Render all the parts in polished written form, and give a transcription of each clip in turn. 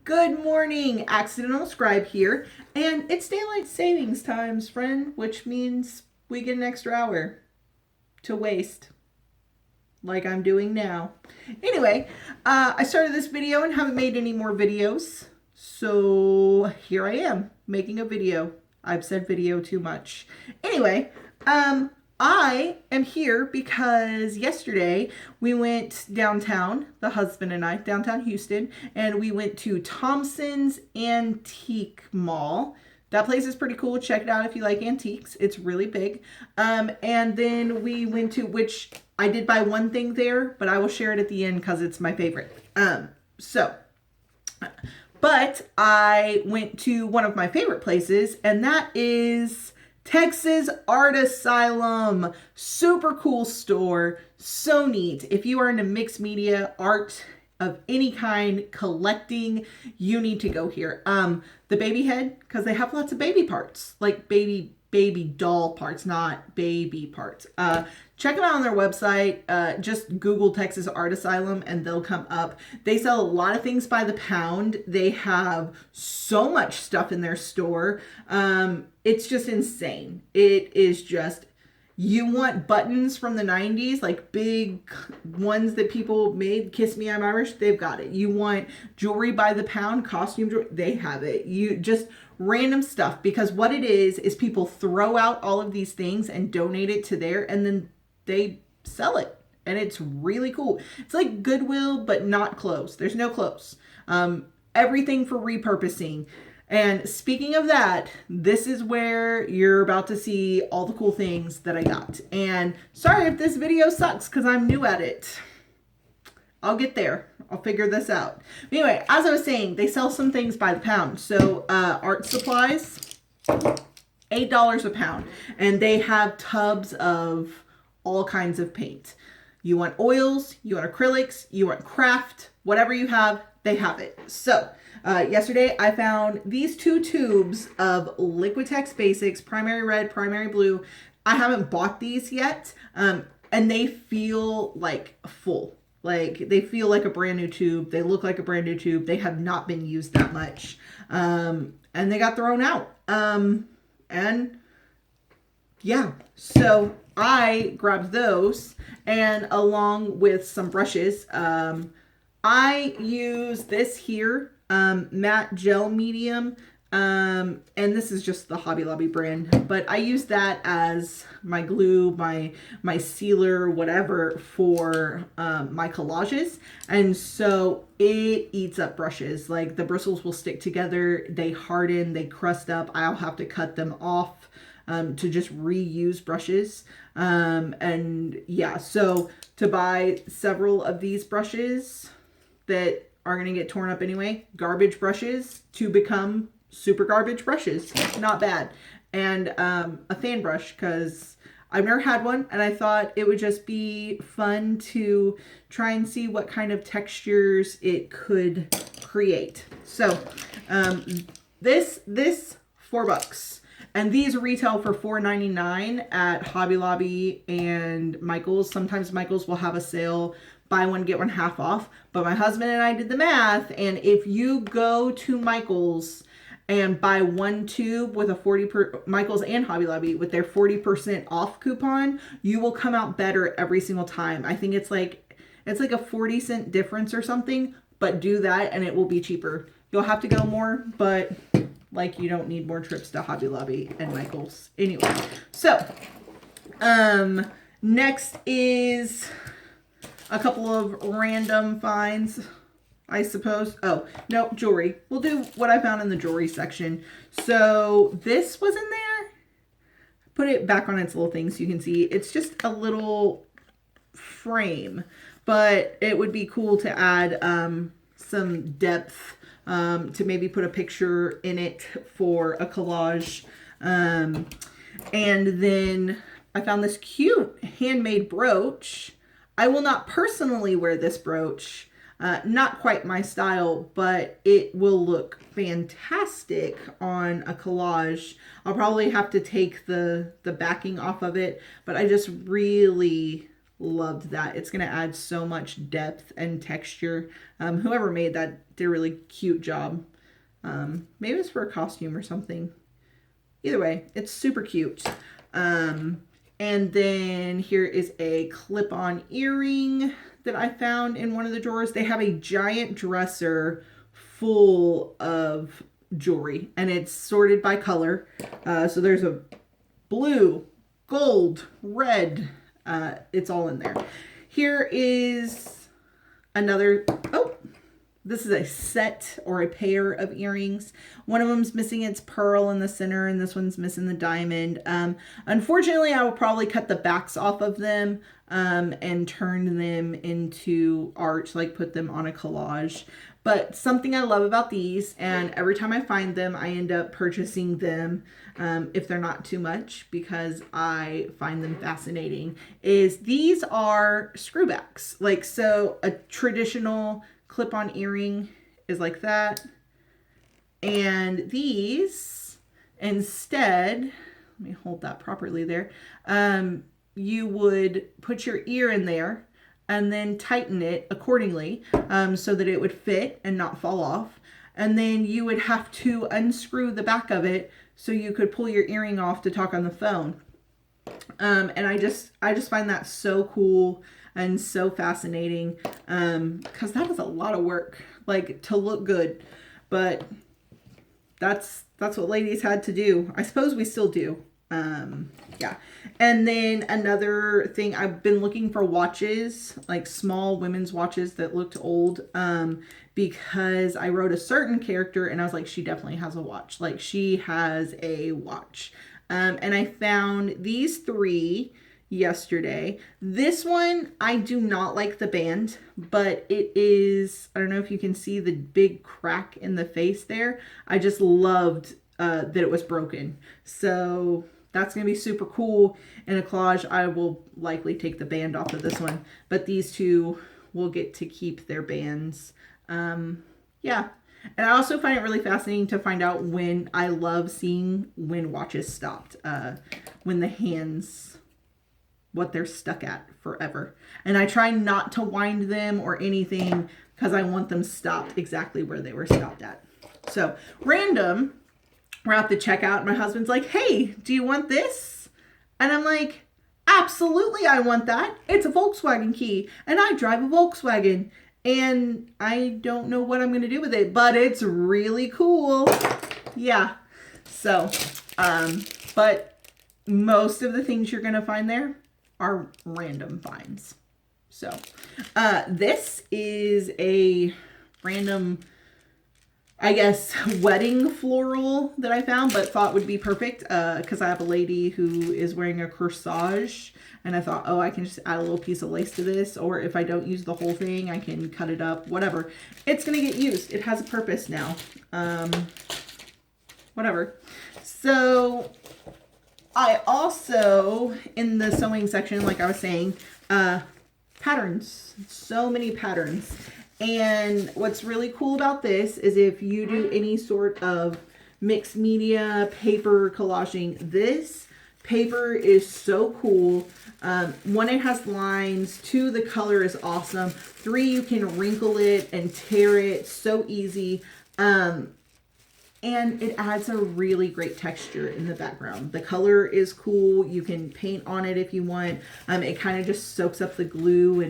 Good morning, Accidental Scribe here, and it's daylight savings times, friend, which means we get an extra hour to waste, like I'm doing now. Anyway, I started this video and haven't made any more videos, so here I am, making a video. I've said video too much. Anyway, I am here because yesterday we went downtown, the husband and I, downtown Houston, and we went to Thompson's Antique Mall. That place is pretty cool. Check it out if you like antiques. It's really big. And then we went to, which I did buy one thing there, but I will share it at the end because it's my favorite. But I went to one of my favorite places, and that is Texas Art Asylum. Super cool store. So neat. If you are into mixed media, art of any kind, collecting, you need to go here. The baby head, because they have lots of baby parts, like baby doll parts, not baby parts. Check them out on their website. Just Google Texas Art Asylum and they'll come up. They sell a lot of things by the pound. They have so much stuff in their store. It's just insane. It is just, you want buttons from the 90s, like big ones that people made, Kiss Me, I'm Irish, they've got it. You want jewelry by the pound, costume jewelry, they have it. You just random stuff, because what it is people throw out all of these things and donate it to there, and then they sell it. And it's really cool. It's like Goodwill, but not clothes. There's no clothes. Everything for repurposing. And speaking of that, this is where you're about to see all the cool things that I got. And sorry if this video sucks because I'm new at it. I'll get there. I'll figure this out. Anyway, as I was saying, they sell some things by the pound. So art supplies, $8 a pound. And they have tubs of all kinds of paint. You want oils, you want acrylics, you want craft, whatever you have, they have it. So yesterday I found these two tubes of Liquitex Basics, primary red, primary blue. I haven't bought these yet, and they feel like full. Like they feel like a brand new tube. They look like a brand new tube. They have not been used that much, and they got thrown out. And yeah, so I grabbed those, and along with some brushes, I use this here, matte gel medium, and this is just the Hobby Lobby brand, but I use that as my glue, my sealer, whatever, for my collages. And so it eats up brushes. Like the bristles will stick together, they harden, they crust up. I'll have to cut them off to just reuse brushes. And yeah, so to buy several of these brushes that are going to get torn up anyway, garbage brushes to become super garbage brushes. Not bad. And a fan brush, because I've never had one, and I thought it would just be fun to try and see what kind of textures it could create. So this $4. And these retail for $4.99 at Hobby Lobby and Michael's. Sometimes Michael's will have a sale, buy one, get one half off. But my husband and I did the math, and if you go to Michael's and buy one tube with a Michael's and Hobby Lobby with their 40% off coupon, you will come out better every single time. I think it's like a 40-cent difference or something, but do that and it will be cheaper. You'll have to go more, but like you don't need more trips to Hobby Lobby and Michael's. Anyway, so next is a couple of random finds, I suppose. Oh, no, jewelry. We'll do what I found in the jewelry section. So this was in there. Put it back on its little thing so you can see. It's just a little frame, but it would be cool to add some depth, to maybe put a picture in it for a collage. And then I found this cute handmade brooch. I will not personally wear this brooch. Not quite my style, but it will look fantastic on a collage. I'll probably have to take the backing off of it, but I just really loved that. It's going to add so much depth and texture. Whoever made that did a really cute job. Maybe it's for a costume or something. Either way, it's super cute. And then here is a clip-on earring that I found in one of the drawers. They have a giant dresser full of jewelry, and it's sorted by color. So there's a blue, gold, red. It's all in there. Here is another, this is a set or a pair of earrings. One of them's missing its pearl in the center, and this one's missing the diamond. Unfortunately, I will probably cut the backs off of them and turn them into art, like put them on a collage. But something I love about these, and every time I find them, I end up purchasing them if they're not too much, because I find them fascinating, is these are screwbacks. Like, so a traditional clip-on earring is like that, and these instead, let me hold that properly there, you would put your ear in there and then tighten it accordingly so that it would fit and not fall off, and then you would have to unscrew the back of it so you could pull your earring off to talk on the phone. And I just find that so cool and so fascinating, because that is a lot of work, like, to look good. But that's what ladies had to do. I suppose we still do. Yeah. And then another thing, I've been looking for watches, like small women's watches that looked old, because I wrote a certain character and I was like, she definitely has a watch. Like, she has a watch. And I found these three yesterday. This one, I do not like the band, but it is, I don't know if you can see the big crack in the face there. I just loved that it was broken. So that's going to be super cool in a collage. I will likely take the band off of this one, but these two will get to keep their bands. Yeah. And I also find it really fascinating to find out when, I love seeing when watches stopped, when the hands, what they're stuck at forever. And I try not to wind them or anything because I want them stopped exactly where they were stopped at. So random, we're at the checkout and my husband's like, hey, do you want this? And I'm like, absolutely, I want that. It's a Volkswagen key and I drive a Volkswagen. And I don't know what I'm going to do with it, but it's really cool. Yeah. So, but most of the things you're going to find there are random finds. So, this is a random, I guess, wedding floral that I found, but thought would be perfect because I have a lady who is wearing a corsage. And I thought, oh, I can just add a little piece of lace to this. Or if I don't use the whole thing, I can cut it up, whatever. It's going to get used. It has a purpose now. Whatever. So I also, in the sewing section, like I was saying, patterns. So many patterns. And what's really cool about this is if you do any sort of mixed media, paper collaging, this paper is so cool. One, it has lines. Two, the color is awesome. Three, you can wrinkle it and tear it so easy. And it adds a really great texture in the background. The color is cool. You can paint on it if you want. It kind of just soaks up the glue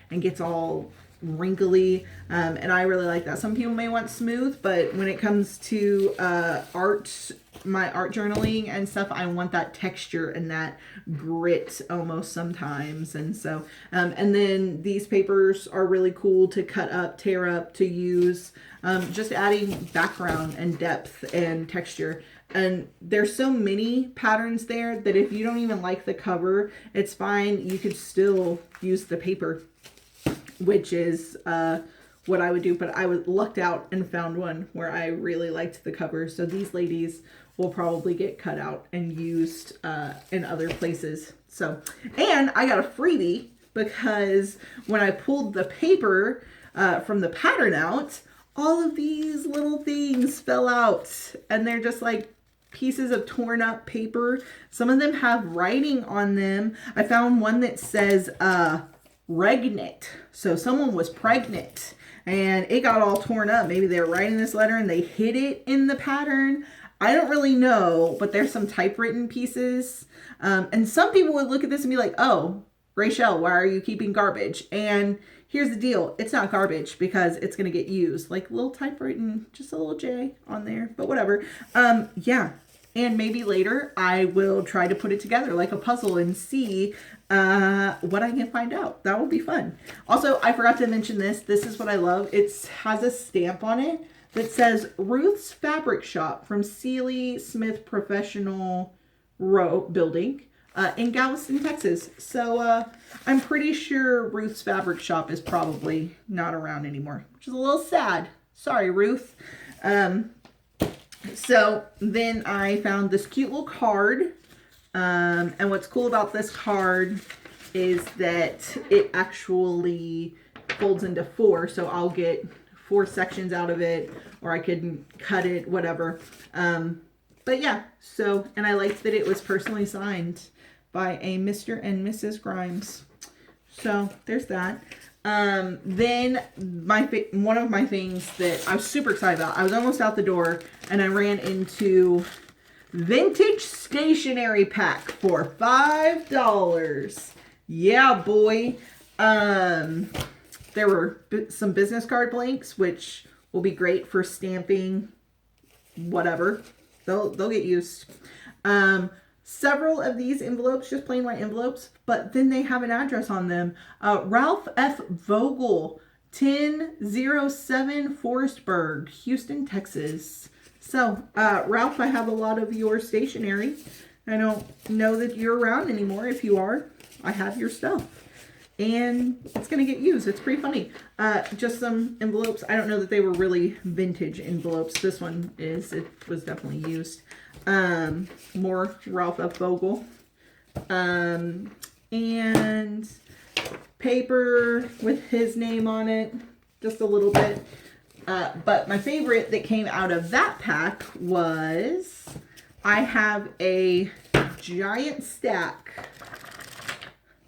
and gets all wrinkly. And I really like that. Some people may want smooth, but when it comes to art, my art journaling and stuff, I want that texture and that grit almost sometimes. And so, and then these papers are really cool to cut up, tear up, to use, just adding background and depth and texture. And there's so many patterns there that if you don't even like the cover, it's fine. You could still use the paper, which is what I would do. But I lucked out and found one where I really liked the cover. So these ladies will probably get cut out and used in other places. So, and I got a freebie because when I pulled the paper from the pattern out, all of these little things fell out, and they're just like pieces of torn up paper. Some of them have writing on them. I found one that says regnant. So someone was pregnant and it got all torn up. Maybe they were writing this letter and they hid it in the pattern. I don't really know, but there's some typewritten pieces. And some people would look at this and be like, oh, Rachel, why are you keeping garbage? And here's the deal. It's not garbage because it's going to get used. Like little typewritten, just a little J on there, but whatever. Yeah. And maybe later I will try to put it together like a puzzle and see what I can find out. That will be fun. Also, I forgot to mention this. This is what I love. It has a stamp on it that says Ruth's Fabric Shop from Sealy Smith Professional Building in Galveston, Texas. So I'm pretty sure Ruth's Fabric Shop is probably not around anymore, which is a little sad. Sorry, Ruth. So then I found this cute little card. And what's cool about this card is that it actually folds into 4. So I'll get 4 sections out of it, or I could cut it, whatever. But yeah, so, and I liked that it was personally signed by a Mr. and Mrs. Grimes. So there's that. Then one of my things that I was super excited about, I was almost out the door and I ran into vintage stationery pack for $5. Yeah, boy. There were some business card blanks, which will be great for stamping, whatever. They'll get used. Several of these envelopes, just plain white envelopes, but then they have an address on them. Ralph F. Vogel, 1007 Forestburg, Houston, Texas. So, Ralph, I have a lot of your stationery. I don't know that you're around anymore. If you are, I have your stuff. And it's going to get used. It's pretty funny. Just some envelopes. I don't know that they were really vintage envelopes. This one is. It was definitely used. More Ralph F. Vogel. And paper with his name on it. Just a little bit. But my favorite that came out of that pack was, I have a giant stack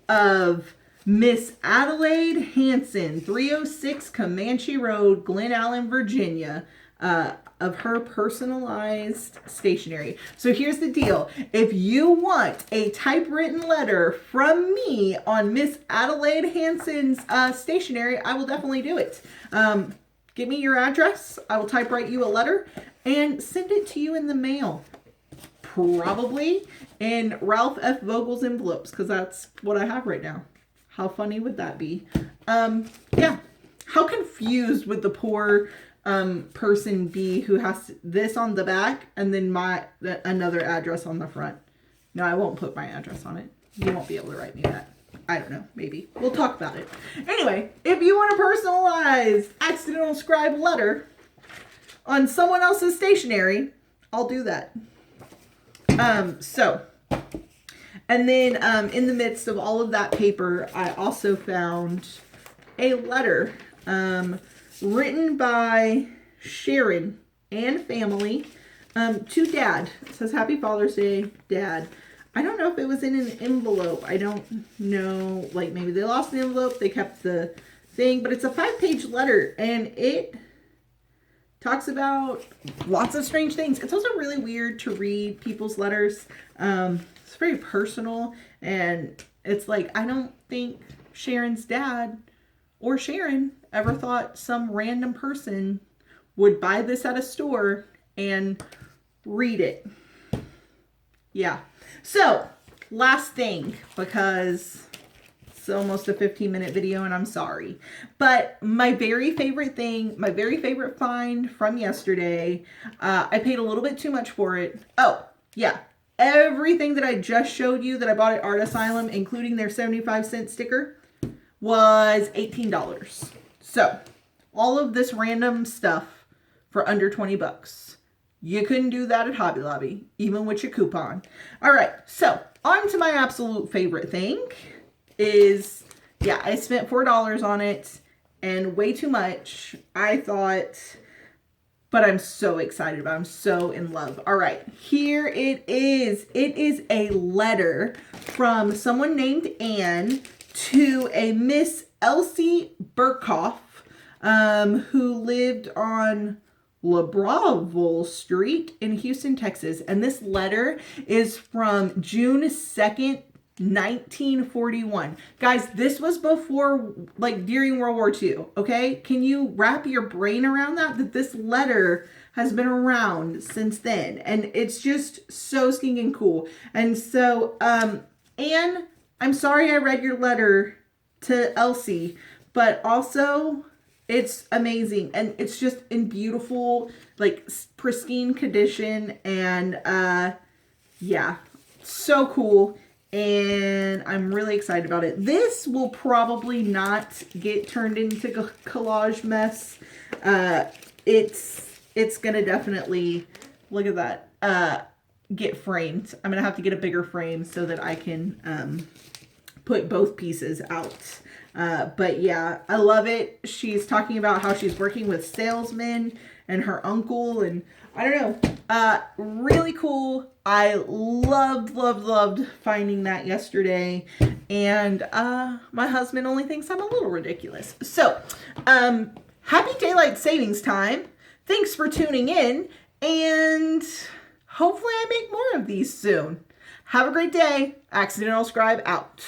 of Miss Adelaide Hanson, 306 Comanche Road, Glen Allen, Virginia, of her personalized stationery. So here's the deal. If you want a typewritten letter from me on Miss Adelaide Hanson's stationery, I will definitely do it. Give me your address. I will typewrite you a letter and send it to you in the mail. Probably in Ralph F. Vogel's envelopes, because that's what I have right now. How funny would that be? Yeah. How confused would the poor person be who has this on the back and then another address on the front? No, I won't put my address on it. You won't be able to write me that. I don't know. Maybe. We'll talk about it. Anyway, if you want a personalized accidental scribe letter on someone else's stationery, I'll do that. And then in the midst of all of that paper, I also found a letter written by Sharon and family to Dad. It says, Happy Father's Day, Dad. I don't know if it was in an envelope. I don't know. Like, maybe they lost the envelope. They kept the thing. But it's a 5-page letter. And it talks about lots of strange things. It's also really weird to read people's letters. It's very personal. And it's like, I don't think Sharon's dad or Sharon ever thought some random person would buy this at a store and read it. Yeah. So, last thing, because it's almost a 15-minute video and I'm sorry. But my very favorite thing, my very favorite find from yesterday, I paid a little bit too much for it. Oh, yeah. Everything that I just showed you that I bought at Art Asylum, including their 75-cent sticker, was $18. So, all of this random stuff for under 20 bucks. You couldn't do that at Hobby Lobby, even with your coupon. All right, so on to my absolute favorite thing is, yeah, I spent $4 on it and way too much. I thought but I'm so excited about it. I'm so in love. All right, here it is. It is a letter from someone named Anne to a Miss Elsie Burkhoff, who lived on LaBraville Street in Houston, Texas. And this letter is from June 2nd, 1941. Guys, this was before, like, during World War II, okay? Can you wrap your brain around that this letter has been around since then? And it's just so stinking cool. And so, Anne, I'm sorry I read your letter to Elsie, but also it's amazing. And it's just in beautiful, like, pristine condition. And, yeah, so cool. And I'm really excited about it. This will probably not get turned into collage mess. It's gonna definitely, look at that, get framed. I'm gonna have to get a bigger frame so that I can put both pieces out. But yeah, I love it. She's talking about how she's working with salesmen and her uncle, and I don't know, really cool. I loved finding that yesterday, and my husband only thinks I'm a little ridiculous. So, happy daylight savings time. Thanks for tuning in, and hopefully I make more of these soon. Have a great day. Accidental Scribe out.